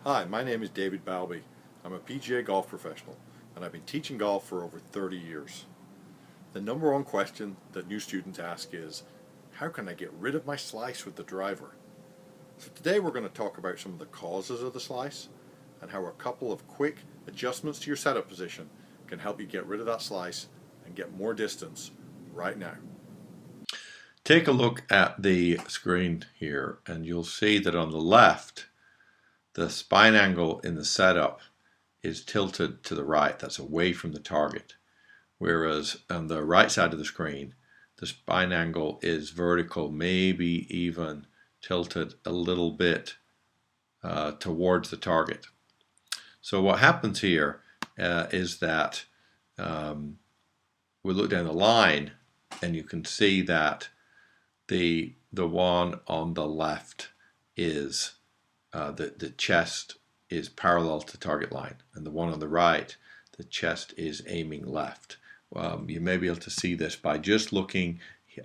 Hi, my name is David Balby. I'm a PGA golf professional, and I've been teaching golf for over 30 years. The number one question that new students ask is, how can I get rid of my slice with the driver? So today we're going to talk about some of the causes of the slice and how a couple of quick adjustments to your setup position can help you get rid of that slice and get more distance right now. Take a look at the screen here and you'll see that on the left the spine angle in the setup is tilted to the right, that's away from the target, whereas on the right side of the screen the spine angle is vertical, maybe even tilted a little bit towards the target. So what happens here is that we look down the line and you can see that the one on the left is the chest is parallel to target line, and the one on the right, the chest is aiming left. You may be able to see this by just looking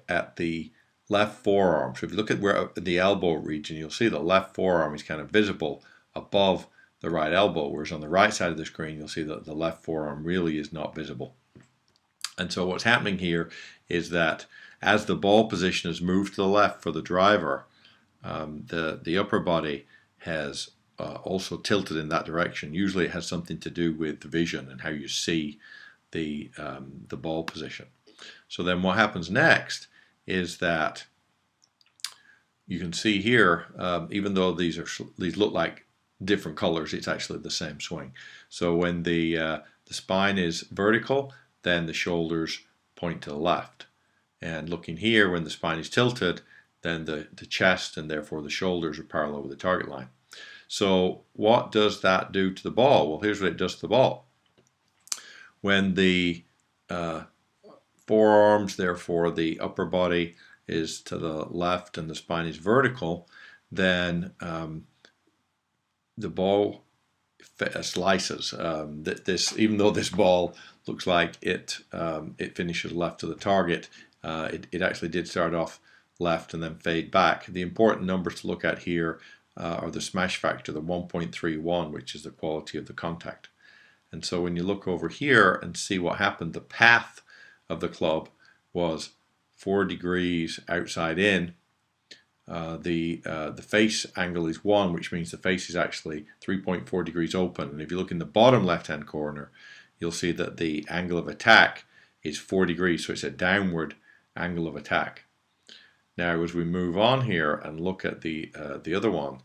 at the left forearm. So if you look at where the elbow region, you'll see the left forearm is kind of visible above the right elbow, whereas on the right side of the screen you'll see that the left forearm really is not visible. And so what's happening here is that as the ball position has moved to the left for the driver, the upper body has also tilted in that direction. Usually it has something to do with vision and how you see the ball position. So then what happens next is that you can see here, even though these look like different colors, it's actually the same swing. So when the spine is vertical, then the shoulders point to the left. And looking here, when the spine is tilted, then the chest and therefore the shoulders are parallel with the target line. So what does that do to the ball? Well, here's what it does to the ball. When the forearms, therefore the upper body, is to the left and the spine is vertical, then the ball slices. Even though this ball looks like it finishes left of the target, it actually did start off left and then fade back. The important numbers to look at here are the smash factor, the 1.31, which is the quality of the contact. And so when you look over here and see what happened, the path of the club was 4 degrees outside in. The face angle is 1, which means the face is actually 3.4 degrees open. And if you look in the bottom left-hand corner, you'll see that the angle of attack is 4 degrees, so it's a downward angle of attack. Now, as we move on here and look at the other one,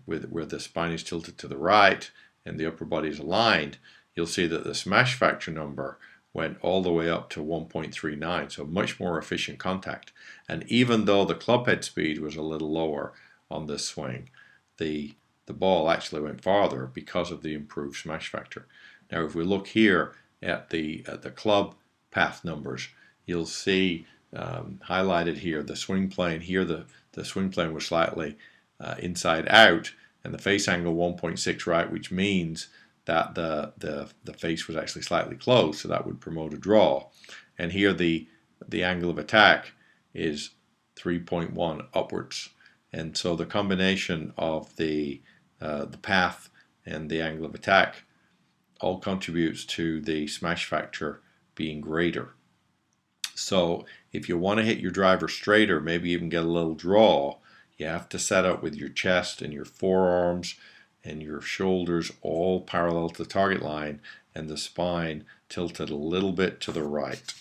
where the spine is tilted to the right and the upper body is aligned, you'll see that the smash factor number went all the way up to 1.39, so much more efficient contact. And even though the club head speed was a little lower on this swing, the ball actually went farther because of the improved smash factor. Now, if we look here at the club path numbers, you'll see highlighted here the swing plane. Here the swing plane was slightly inside out, and the face angle 1.6 right, which means that the face was actually slightly closed, so that would promote a draw. And here the angle of attack is 3.1 upwards, and so the combination of the path and the angle of attack all contributes to the smash factor being greater. So if you want to hit your driver straighter, maybe even get a little draw, you have to set up with your chest and your forearms and your shoulders all parallel to the target line and the spine tilted a little bit to the right.